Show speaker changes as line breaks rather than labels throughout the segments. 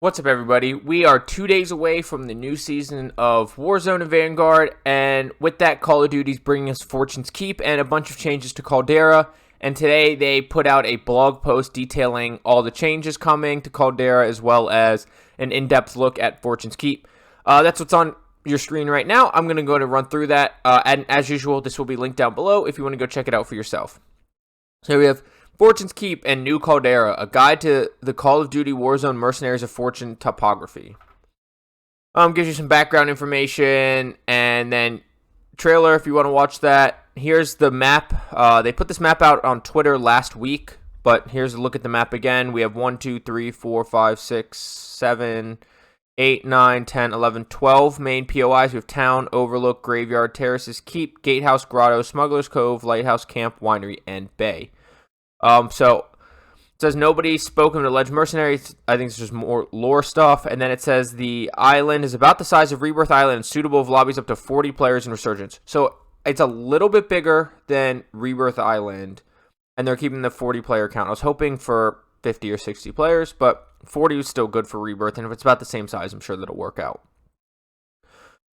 What's up, everybody? We are 2 days away from the new season of Warzone and Vanguard, and with that, Call of Duty's bringing us Fortune's Keep and a bunch of changes to Caldera. And today, they put out a blog post detailing all the changes coming to Caldera, as well as an in-depth look at Fortune's Keep. That's what's on your screen right now. I'm going to go ahead and run through that, and as usual, this will be linked down below if you want to go check it out for yourself. So we have Fortune's Keep and New Caldera, a guide to the Call of Duty Warzone Mercenaries of Fortune topography. Gives you some background information, and then trailer if you want to watch that. Here's the map. They put this map out on Twitter last week, but here's a look at the map again. We have 1, 2, 3, 4, 5, 6, 7, 8, 9, 10, 11, 12 main POIs. We have Town, Overlook, Graveyard, Terraces, Keep, Gatehouse, Grotto, Smuggler's Cove, Lighthouse, Camp, Winery, and Bay. So it says nobody spoke of an alleged mercenaries. I think it's just more lore stuff. And then it says the island is about the size of Rebirth Island and suitable for lobbies up to 40 players in Resurgence. So it's a little bit bigger than Rebirth Island, and they're keeping the 40 player count. I was hoping for 50 or 60 players, but 40 is still good for Rebirth, and if it's about the same size, I'm sure that'll work out.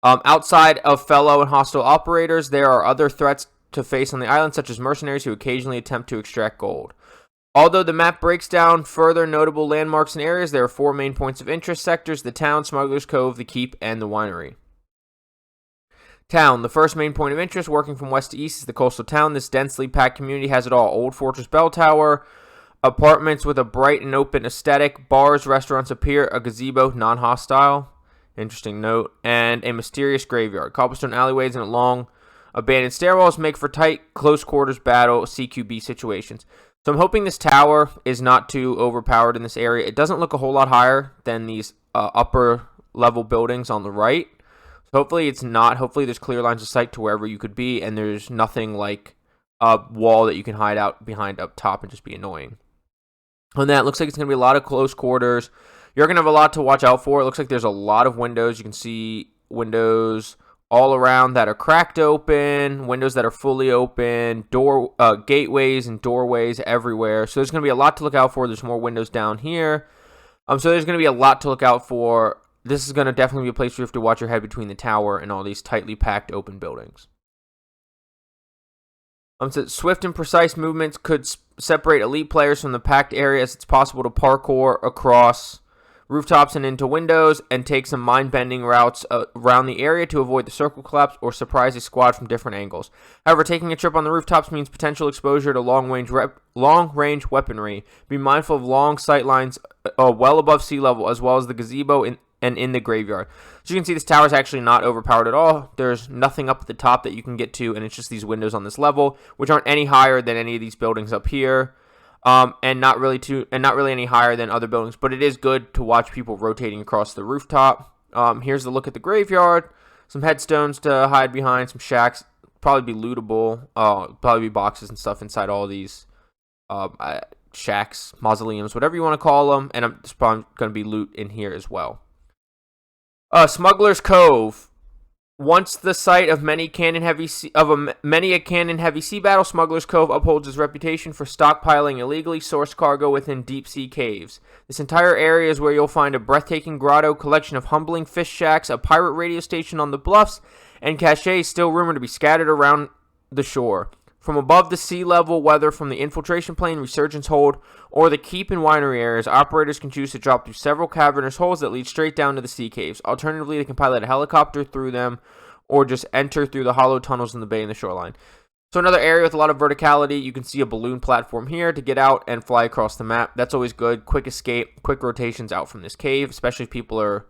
Outside of fellow and hostile operators, there are other threats to face on the island, such as mercenaries who occasionally attempt to extract gold. Although the map breaks down further notable landmarks and areas, there are 4 main points of interest sectors: the Town, Smuggler's Cove, the Keep, and the Winery. Town. The first main point of interest, working from west to east, is the coastal town. This densely packed community has it all: Old Fortress Bell Tower, apartments with a bright and open aesthetic, bars, restaurants appear, a gazebo, non-hostile, interesting note, and a mysterious graveyard. Cobblestone alleyways and a long abandoned stairwells make for tight, close quarters battle CQB situations. So I'm hoping this tower is not too overpowered in this area. It doesn't look a whole lot higher than these upper level buildings on the right. So hopefully it's not. Hopefully there's clear lines of sight to wherever you could be, and there's nothing like a wall that you can hide out behind up top and just be annoying. On that, it looks like it's going to be a lot of close quarters. You're going to have a lot to watch out for. It looks like there's a lot of windows. You can see windows all around that are cracked open, windows that are fully open, gateways and doorways everywhere. So there's going to be a lot to look out for. There's more windows down here. So there's going to be a lot to look out for. This is going to definitely be a place where you have to watch your head between the tower and all these tightly packed open buildings. So swift and precise movements could separate elite players from the packed areas. It's possible to parkour across rooftops and into windows, and take some mind-bending routes around the area to avoid the circle collapse or surprise a squad from different angles. However, taking a trip on the rooftops means potential exposure to long-range weaponry. Be mindful of long sight lines well above sea level, as well as the gazebo and in the graveyard. So you can see this tower is actually not overpowered at all. There's nothing up at the top that you can get to, and it's just these windows on this level, which aren't any higher than any of these buildings up here. And not really any higher than other buildings, but it is good to watch people rotating across the rooftop. Here's the look at the graveyard. Some headstones to hide behind, some shacks, probably be lootable. Probably be boxes and stuff inside all these shacks, mausoleums, whatever you want to call them. And there's probably going to be loot in here as well. Smuggler's Cove. Once the site of many a cannon heavy sea battle, Smuggler's Cove upholds its reputation for stockpiling illegally sourced cargo within deep sea caves. This entire area is where you'll find a breathtaking grotto, collection of humbling fish shacks, a pirate radio station on the bluffs, and caches still rumored to be scattered around the shore. From above the sea level, whether from the infiltration plane, Resurgence hold, or the Keep and Winery areas, operators can choose to drop through several cavernous holes that lead straight down to the sea caves. Alternatively, they can pilot a helicopter through them, or just enter through the hollow tunnels in the bay and the shoreline. So another area with a lot of verticality. You can see a balloon platform here to get out and fly across the map. That's always good. Quick escape, quick rotations out from this cave, especially if people are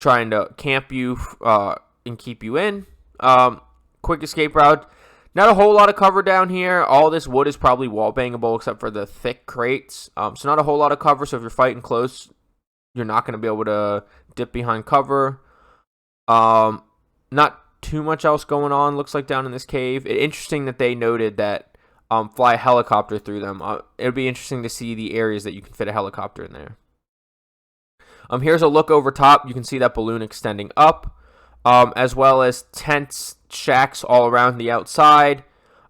trying to camp you and keep you in. Quick escape route. Not a whole lot of cover down here. All this wood is probably wall bangable except for the thick crates. So not a whole lot of cover. So if you're fighting close, you're not going to be able to dip behind cover. Not too much else going on, looks like, down in this cave. Interesting that they noted that fly a helicopter through them. It'll be interesting to see the areas that you can fit a helicopter in there. Here's a look over top. You can see that balloon extending up, as well as tents, shacks all around the outside.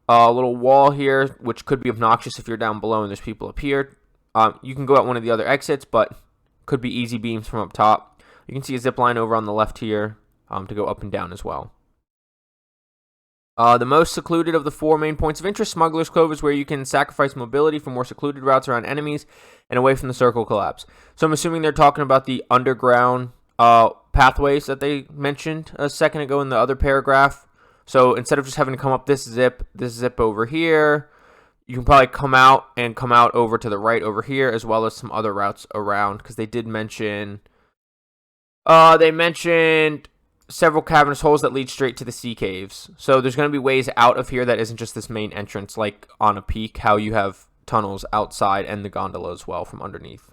A little wall here, which could be obnoxious if you're down below and there's people up here. You can go out one of the other exits, but could be easy beams from up top. You can see a zip line over on the left here to go up and down as well. The most secluded of the 4 main points of interest, Smuggler's Cove, is where you can sacrifice mobility for more secluded routes around enemies and away from the circle collapse. So I'm assuming they're talking about the underground pathways that they mentioned a second ago in the other paragraph. So instead of just having to come up this zip over here, you can probably come out over to the right over here, as well as some other routes around, because they did mention several cavernous holes that lead straight to the sea caves. So there's going to be ways out of here that isn't just this main entrance, like on a peak, how you have tunnels outside and the gondola as well from underneath.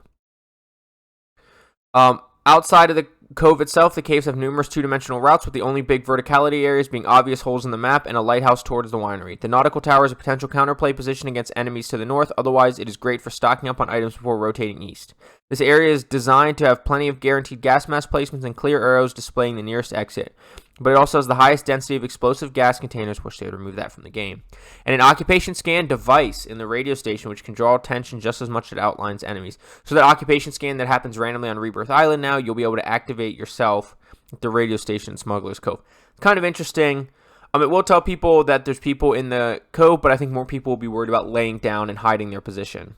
Outside of the cove itself, the caves have numerous two-dimensional routes, with the only big verticality areas being obvious holes in the map and a lighthouse towards the winery. The nautical tower is a potential counterplay position against enemies to the north. Otherwise, it is great for stocking up on items before rotating east. This area is designed to have plenty of guaranteed gas mask placements and clear arrows displaying the nearest exit, but it also has the highest density of explosive gas containers, which they would remove that from the game, and an occupation scan device in the radio station, which can draw attention just as much as it outlines enemies. So that occupation scan that happens randomly on Rebirth Island now, you'll be able to activate yourself at the radio station in Smuggler's Cove. It's kind of interesting. It will tell people that there's people in the cove, but I think more people will be worried about laying down and hiding their position.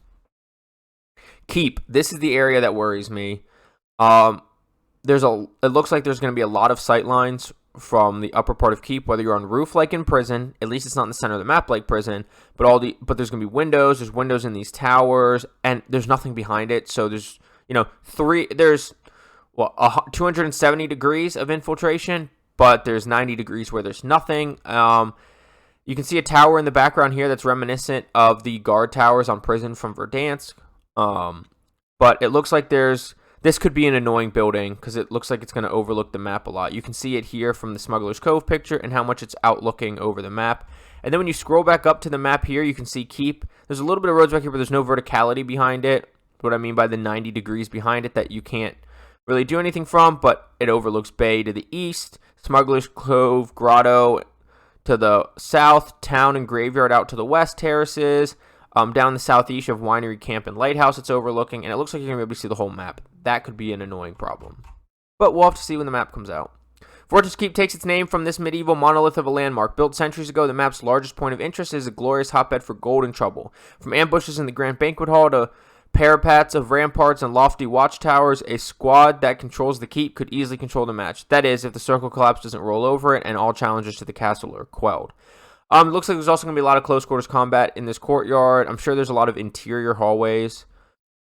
Keep. This is the area that worries me. It looks like there's going to be a lot of sight lines from the upper part of Keep, whether you're on roof like in prison. At least it's not in the center of the map like prison, but there's going to be windows. There's windows in these towers, and there's nothing behind it. So there's 270 degrees of infiltration, but there's 90 degrees where there's nothing. You can see a tower in the background here that's reminiscent of the guard towers on prison from Verdansk. But it looks like this could be an annoying building because it looks like it's going to overlook the map a lot. You can see it here from the Smuggler's Cove picture and how much it's outlooking over the map. And then when you scroll back up to the map here, you can see Keep. There's a little bit of roads back here, but there's no verticality behind it. What I mean by the 90 degrees behind it that you can't really do anything from, but it overlooks Bay to the east, Smuggler's Cove Grotto to the south, Town and Graveyard out to the west, terraces. Down the southeast of Winery Camp and Lighthouse it's overlooking, and it looks like you're going to be able to see the whole map. That could be an annoying problem. But we'll have to see when the map comes out. Fortress Keep takes its name from this medieval monolith of a landmark. Built centuries ago, the map's largest point of interest is a glorious hotbed for gold and trouble. From ambushes in the Grand Banquet Hall to parapets of ramparts and lofty watchtowers, a squad that controls the keep could easily control the match. That is, if the circle collapse doesn't roll over it and all challengers to the castle are quelled. It looks like there's also going to be a lot of close quarters combat in this courtyard. I'm sure there's a lot of interior hallways.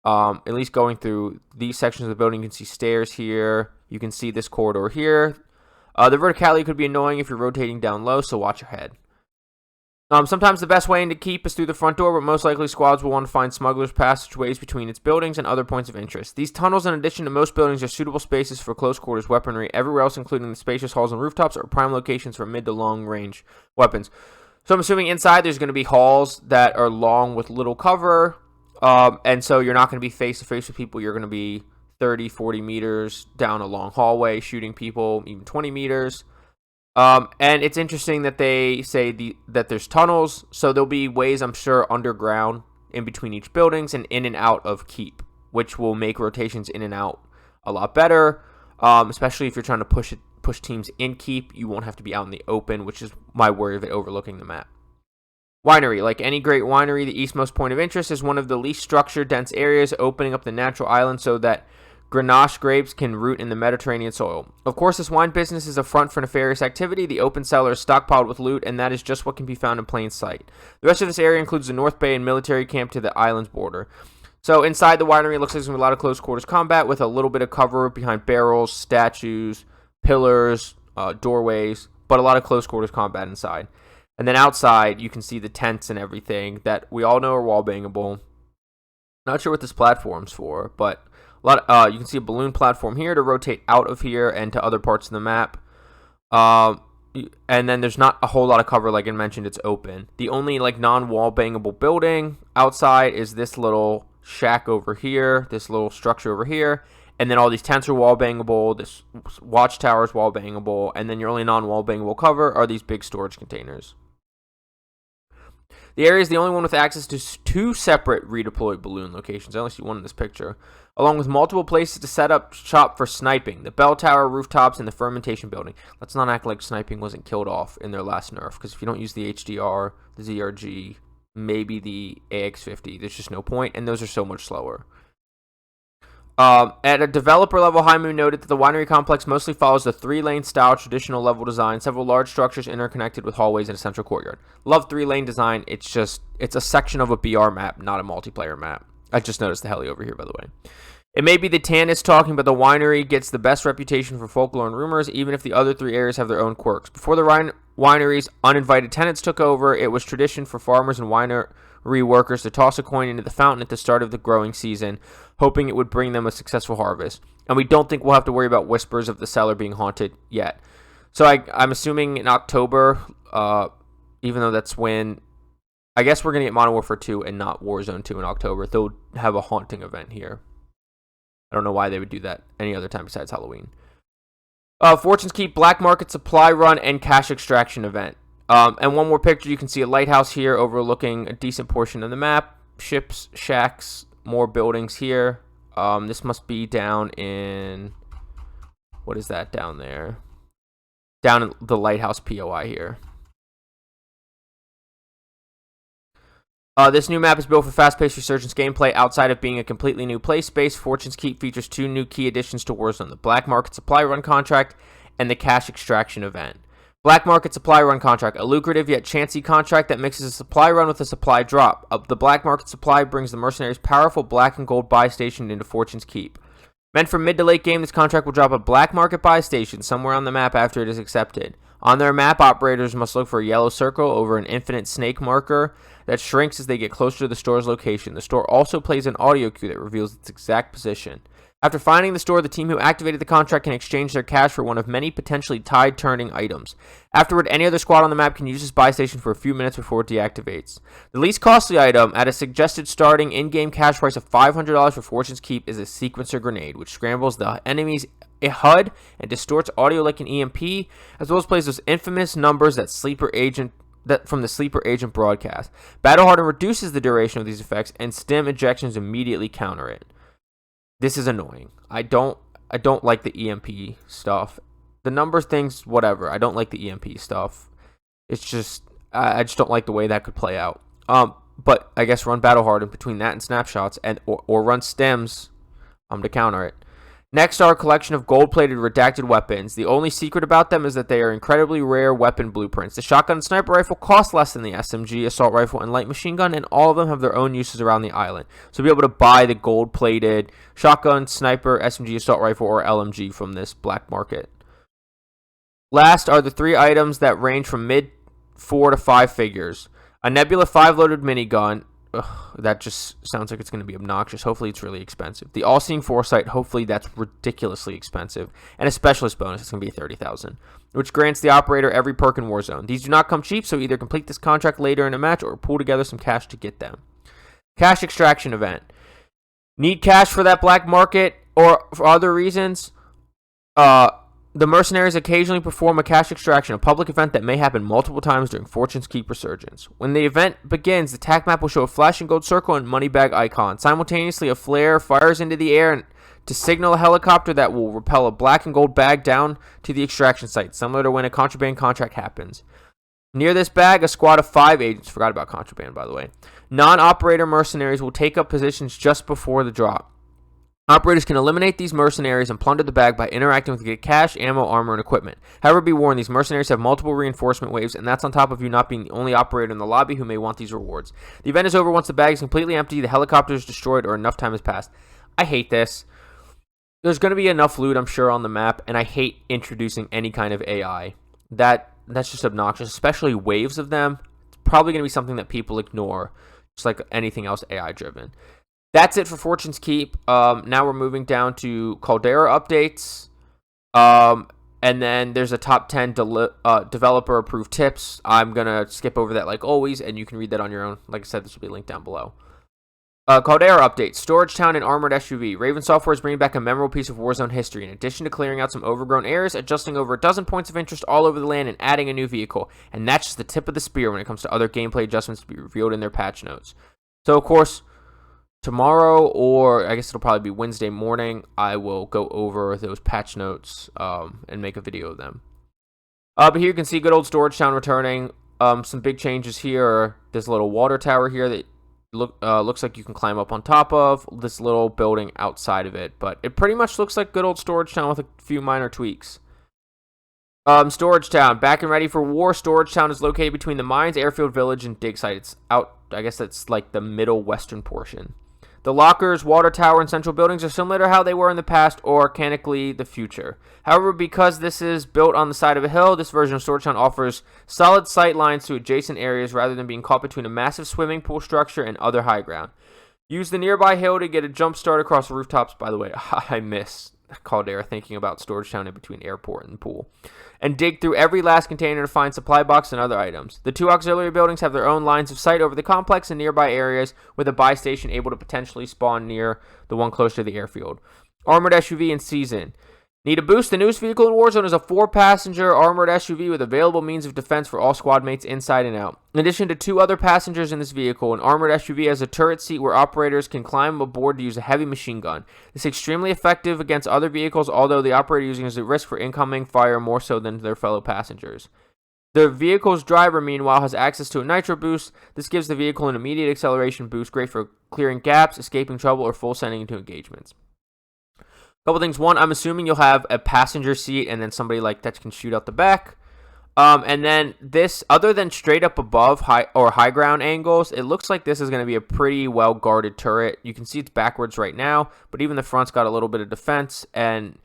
At least going through these sections of the building, you can see stairs here. You can see this corridor here. The verticality could be annoying if you're rotating down low, so watch your head. Sometimes the best way into Keep is through the front door, but most likely squads will want to find smugglers' passageways between its buildings and other points of interest. These tunnels, in addition to most buildings, are suitable spaces for close quarters weaponry. Everywhere else, including the spacious halls and rooftops, are prime locations for mid to long range weapons. So I'm assuming inside there's going to be halls that are long with little cover, and so you're not going to be face-to-face with people. You're going to be 30, 40 meters down a long hallway shooting people, even 20 meters. And it's interesting that they say that there's tunnels, so there'll be ways, I'm sure, underground in between each buildings and in and out of Keep, which will make rotations in and out a lot better, especially if you're trying to push teams in Keep. You won't have to be out in the open, which is my worry of it overlooking the map. Winery. Like any great winery, the eastmost point of interest is one of the least structured, dense areas, opening up the natural island so that Grenache grapes can root in the Mediterranean soil. Of course, this wine business is a front for nefarious activity. The open cellar is stockpiled with loot, and that is just what can be found in plain sight. The rest of this area includes the North Bay and military camp to the island's border. So inside the winery, it looks like there's going to be a lot of close quarters combat with a little bit of cover behind barrels, statues, pillars, doorways, but a lot of close quarters combat inside. And then outside, you can see the tents and everything that we all know are wall bangable. Not sure what this platform's for, but you can see a balloon platform here to rotate out of here and to other parts of the map. And then there's not a whole lot of cover, like I mentioned, it's open. The only non-wall bangable building outside is this little shack over here, this little structure over here. And then all these tents are wall bangable, this watchtower is wall bangable, and then your only non-wall bangable cover are these big storage containers. The area is the only one with access to 2 separate redeployed balloon locations. I only see one in this picture, along with multiple places to set up shop for sniping: the bell tower, rooftops, and the fermentation building. Let's not act like sniping wasn't killed off in their last nerf, because if you don't use the HDR, the ZRG, maybe the AX50, there's just no point, and those are so much slower. At a developer level, High Moon noted that the winery complex mostly follows the 3-lane style traditional level design, several large structures interconnected with hallways and a central courtyard. Love 3-lane design. It's a section of a BR map, not a multiplayer map. I just noticed the heli over here, by the way. It may be the Tannis talking, but the winery gets the best reputation for folklore and rumors, even if the other 3 areas have their own quirks. Before the winery's uninvited tenants took over, it was tradition for farmers and winery workers to toss a coin into the fountain at the start of the growing season, hoping it would bring them a successful harvest. And we don't think we'll have to worry about whispers of the cellar being haunted yet. So I'm assuming in October, even though that's when, I guess we're going to get Modern Warfare 2 and not Warzone 2 in October. They'll have a haunting event here. I don't know why they would do that any other time besides Halloween. Fortune's Keep Black Market Supply Run and Cash Extraction Event. And one more picture, you can see a lighthouse here overlooking a decent portion of the map. Ships, shacks, more buildings here. This must be down in, what is that down there? Down in the lighthouse POI here. This new map is built for fast-paced resurgence gameplay. Outside of being a completely new play space, Fortune's Keep features 2 new key additions to Warzone: the Black Market Supply Run contract and the Cash Extraction event. Black Market Supply Run contract, a lucrative yet chancy contract that mixes a supply run with a supply drop. The Black Market Supply brings the mercenaries' powerful black and gold buy station into Fortune's Keep. Meant for mid to late game, this contract will drop a Black Market buy station somewhere on the map after it is accepted. On their map, operators must look for a yellow circle over an infinite snake marker that shrinks as they get closer to the store's location. The store also plays an audio cue that reveals its exact position. After finding the store, the team who activated the contract can exchange their cash for one of many potentially tide-turning items. Afterward, any other squad on the map can use this buy station for a few minutes before it deactivates. The least costly item, at a suggested starting in-game cash price of $500 for Fortune's Keep, is a sequencer grenade, which scrambles the enemy's HUD and distorts audio like an EMP, as well as plays those infamous numbers that from the Sleeper Agent broadcast. Battle Hardened reduces the duration of these effects, and stim ejections immediately counter it. This is annoying. I don't like the EMP stuff. The number things, whatever. I don't like the EMP stuff. It's just, I just don't like the way that could play out. But I guess run Battle Hardened between that and snapshots, or run stims to counter it. Next are a collection of gold-plated redacted weapons. The only secret about them is that they are incredibly rare weapon blueprints. The shotgun and sniper rifle cost less than the SMG, assault rifle, and light machine gun, and all of them have their own uses around the island. So you'll be able to buy the gold-plated shotgun, sniper, SMG, assault rifle, or LMG from this black market. Last are the 3 items that range from mid 4 to 5 figures. A Nebula 5-loaded minigun. Ugh, that just sounds like it's going to be obnoxious. Hopefully it's really expensive. The All-Seeing Foresight, hopefully that's ridiculously expensive. And a Specialist bonus, it's going to be $30,000, which grants the operator every perk in Warzone. These do not come cheap, so either complete this contract later in a match or pull together some cash to get them. Cash Extraction Event. Need cash for that black market or for other reasons? The mercenaries occasionally perform a cash extraction, a public event that may happen multiple times during Fortune's Keep Resurgence. When the event begins, the TAC map will show a flashing gold circle and money bag icon. Simultaneously, a flare fires into the air to signal a helicopter that will repel a black and gold bag down to the extraction site, similar to when a contraband contract happens. Near this bag, a squad of 5 agents, forgot about contraband by the way, non-operator mercenaries will take up positions just before the drop. Operators can eliminate these mercenaries and plunder the bag by interacting with get cash, ammo, armor, and equipment. However, be warned, these mercenaries have multiple reinforcement waves, and that's on top of you not being the only operator in the lobby who may want these rewards. The event is over once the bag is completely empty, the helicopter is destroyed, or enough time has passed. I hate this. There's going to be enough loot, I'm sure, on the map, and I hate introducing any kind of AI. That's just obnoxious, especially waves of them. It's probably going to be something that people ignore, just like anything else AI-driven. That's it for Fortune's Keep. Now we're moving down to Caldera updates. And then there's a top 10 developer-approved tips. I'm going to skip over that like always, and you can read that on your own. Like I said, this will be linked down below. Caldera update. Storage Town and Armored SUV. Raven Software is bringing back a memorable piece of Warzone history. In addition to clearing out some overgrown areas, adjusting over a dozen points of interest all over the land, and adding a new vehicle. And that's just the tip of the spear when it comes to other gameplay adjustments to be revealed in their patch notes. So, of course, tomorrow, or I guess it'll probably be Wednesday morning, I will go over those patch notes and make a video of them. But here you can see good old Storage Town returning. Some big changes here. There's a little water tower here that looks like you can climb up on top of this little building outside of it, but it pretty much looks like good old Storage Town with a few minor tweaks. Storage Town, back and ready for war. Storage Town is located between the mines, airfield, village, and dig site. It's out, I guess that's like the middle western portion. The lockers, water tower, and central buildings are similar to how they were in the past, or organically the future. However, because this is built on the side of a hill, this version of Storage Town offers solid sight lines to adjacent areas rather than being caught between a massive swimming pool structure and other high ground. Use the nearby hill to get a jump start across the rooftops. By the way, I miss Caldera thinking about Storage Town in between airport and pool. And dig through every last container to find supply box and other items. The two auxiliary buildings have their own lines of sight over the complex and nearby areas, with a buy station able to potentially spawn near the one close to the airfield. Armored SUV in season. Need a boost? The newest vehicle in Warzone is a 4-passenger armored SUV with available means of defense for all squad mates inside and out. In addition to 2 other passengers in this vehicle, an armored SUV has a turret seat where operators can climb aboard to use a heavy machine gun. This is extremely effective against other vehicles, although the operator using it is at risk for incoming fire more so than their fellow passengers. The vehicle's driver, meanwhile, has access to a nitro boost. This gives the vehicle an immediate acceleration boost, great for clearing gaps, escaping trouble, or full sending into engagements. Couple things. One, I'm assuming you'll have a passenger seat and then somebody like that can shoot out the back. And then this, other than straight up above high ground angles, it looks like this is going to be a pretty well guarded turret. You can see it's backwards right now, but even the front's got a little bit of defense. And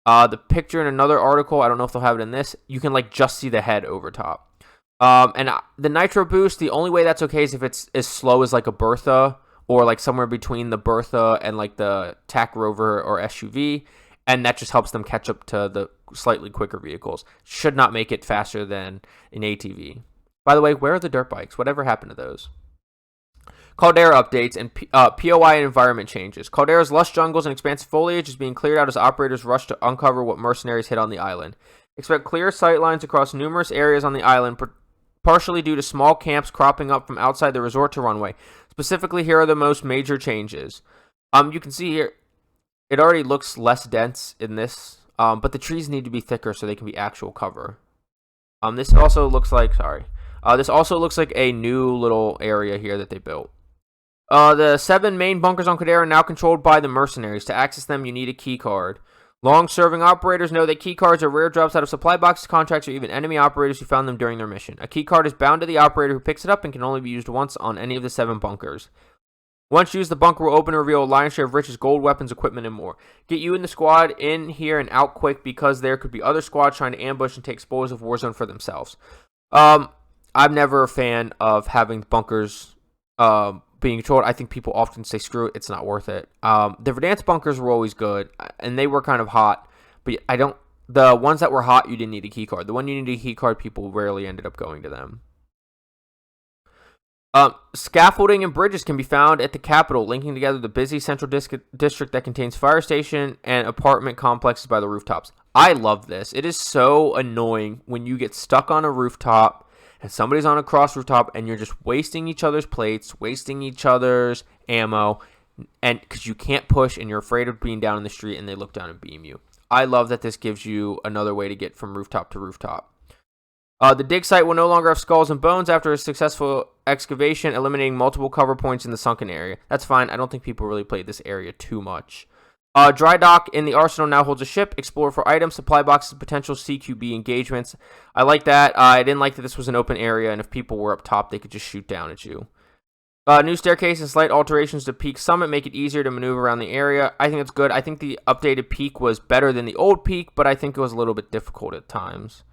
the picture in another article, I don't know if they'll have it in this, you can like just see the head over top. And the nitro boost, the only way that's okay is if it's as slow as like a Bertha, or like somewhere between the Bertha and like the TAC Rover or SUV, and that just helps them catch up to the slightly quicker vehicles. Should not make it faster than an ATV. By the way, where are the dirt bikes? Whatever happened to those? Caldera updates and POI and environment changes. Caldera's lush jungles and expansive foliage is being cleared out as operators rush to uncover what mercenaries hid on the island. Expect clear sight lines across numerous areas on the island, partially due to small camps cropping up from outside the resort to runway. Specifically, here are the most major changes. You can see here, it already looks less dense in this, but the trees need to be thicker so they can be actual cover. This also looks like, this also looks like a new little area here that they built. The 7 main bunkers on Caldera are now controlled by the mercenaries. To access them, you need a key card. Long-serving operators know that key cards are rare drops out of supply boxes, contracts, or even enemy operators who found them during their mission. A key card is bound to the operator who picks it up and can only be used once on any of the 7 bunkers. Once used, the bunker will open and reveal a lion's share of riches, gold, weapons, equipment, and more. Get you and the squad in here and out quick, because there could be other squads trying to ambush and take spoils of Warzone for themselves. I'm never a fan of having bunkers being controlled. I think people often say, screw it, it's not worth it. The Verdansk bunkers were always good, and they were kind of hot, but the ones that were hot, you didn't need a key card. The one you needed a key card, people rarely ended up going to them. Scaffolding and bridges can be found at the capital, linking together the busy central district that contains fire station and apartment complexes by the rooftops. I love this. It is so annoying when you get stuck on a rooftop and somebody's on a cross rooftop and you're just wasting each other's plates, wasting each other's ammo, and because you can't push and you're afraid of being down in the street and they look down and beam you. I love that this gives you another way to get from rooftop to rooftop. The dig site will no longer have skulls and bones after a successful excavation, eliminating multiple cover points in the sunken area. That's fine. I don't think people really played this area too much. Dry dock in the arsenal now holds a ship. Explore for items, supply boxes, potential CQB engagements. I like that. I didn't like that this was an open area, and if people were up top, they could just shoot down at you. New staircase and slight alterations to Peak Summit make it easier to maneuver around the area. I think it's good. I think the updated Peak was better than the old Peak, but I think it was a little bit difficult at times.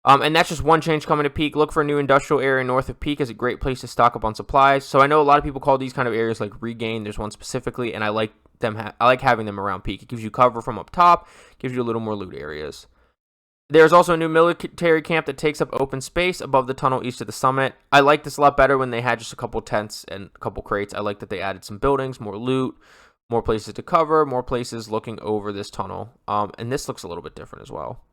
And that's just one change coming to Peak. Look for a new industrial area north of Peak as a great place to stock up on supplies. So I know a lot of people call these kind of areas like Regain. There's one specifically, and I like them. I like having them around Peak. It gives you cover from up top, gives you a little more loot areas. There's also a new military camp that takes up open space above the tunnel east of the summit. I like this a lot better when they had just a couple tents and a couple crates. I like that they added some buildings, more loot, more places to cover, more places looking over this tunnel. And this looks a little bit different as well.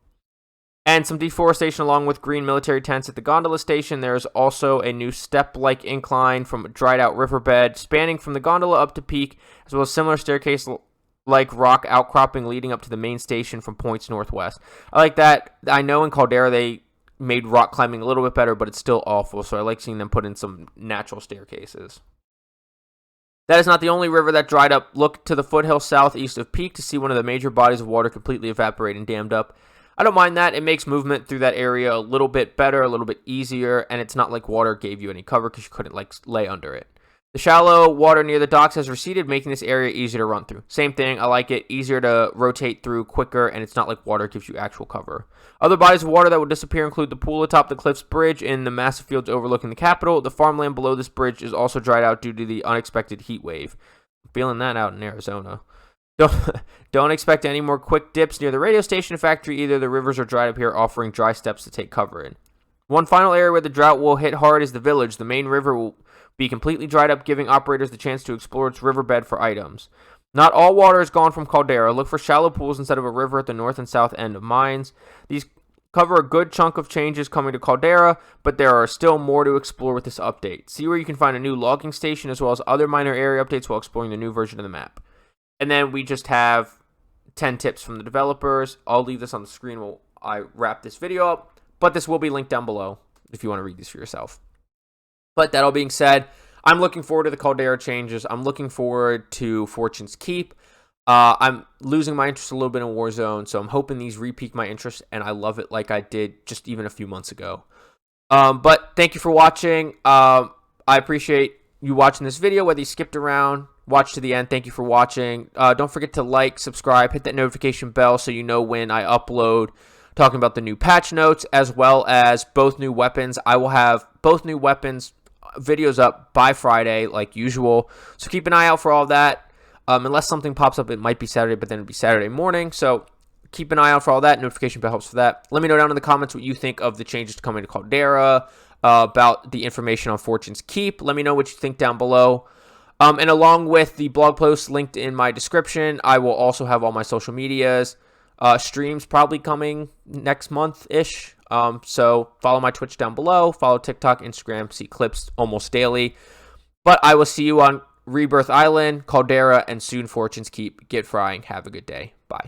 And some deforestation along with green military tents at the gondola station. There's also a new step-like incline from a dried-out riverbed spanning from the gondola up to peak, as well as similar staircase-like rock outcropping leading up to the main station from points northwest. I like that. I know in Caldera they made rock climbing a little bit better, but it's still awful, so I like seeing them put in some natural staircases. That is not the only river that dried up. Look to the foothill southeast of Peak to see one of the major bodies of water completely evaporate and dammed up. I don't mind that. It makes movement through that area a little bit better, a little bit easier, and it's not like water gave you any cover because you couldn't lay under it. The shallow water near the docks has receded, making this area easier to run through. Same thing, I like it. Easier to rotate through, quicker, and it's not like water gives you actual cover. Other bodies of water that will disappear include the pool atop the Cliffs Bridge in the massive fields overlooking the capital. The farmland below this bridge is also dried out due to the unexpected heat wave. I'm feeling that out in Arizona. Don't expect any more quick dips near the radio station factory either. The rivers are dried up here, offering dry steps to take cover in. One final area where the drought will hit hard is the village. The main river will be completely dried up, giving operators the chance to explore its riverbed for items. Not all water is gone from Caldera. Look for shallow pools instead of a river at the north and south end of mines. These cover a good chunk of changes coming to Caldera, but there are still more to explore with this update. See where you can find a new logging station as well as other minor area updates while exploring the new version of the map. And then we just have 10 tips from the developers. I'll leave this on the screen while I wrap this video up, but this will be linked down below if you want to read these for yourself. But that all being said, I'm looking forward to the Caldera changes. I'm looking forward to Fortune's Keep. I'm losing my interest a little bit in Warzone, so I'm hoping these re-peak my interest, and I love it like I did just even a few months ago. But thank you for watching. I appreciate you watching this video, whether you skipped around, watch to the end. Thank you for watching. Don't forget to like, subscribe, hit that notification bell so you know when I upload talking about the new patch notes as well as both new weapons. I will have both new weapons videos up by Friday like usual. So keep an eye out for all that. Unless something pops up, it might be Saturday, but then it'll be Saturday morning. So keep an eye out for all that. Notification bell helps for that. Let me know down in the comments what you think of the changes coming to Caldera, about the information on Fortune's Keep. Let me know what you think down below. And along with the blog post linked in my description, I will also have all my social medias. Streams probably coming next month-ish. So follow my Twitch down below. Follow TikTok, Instagram, see clips almost daily. But I will see you on Rebirth Island, Caldera, and soon Fortune's Keep. Get frying. Have a good day. Bye.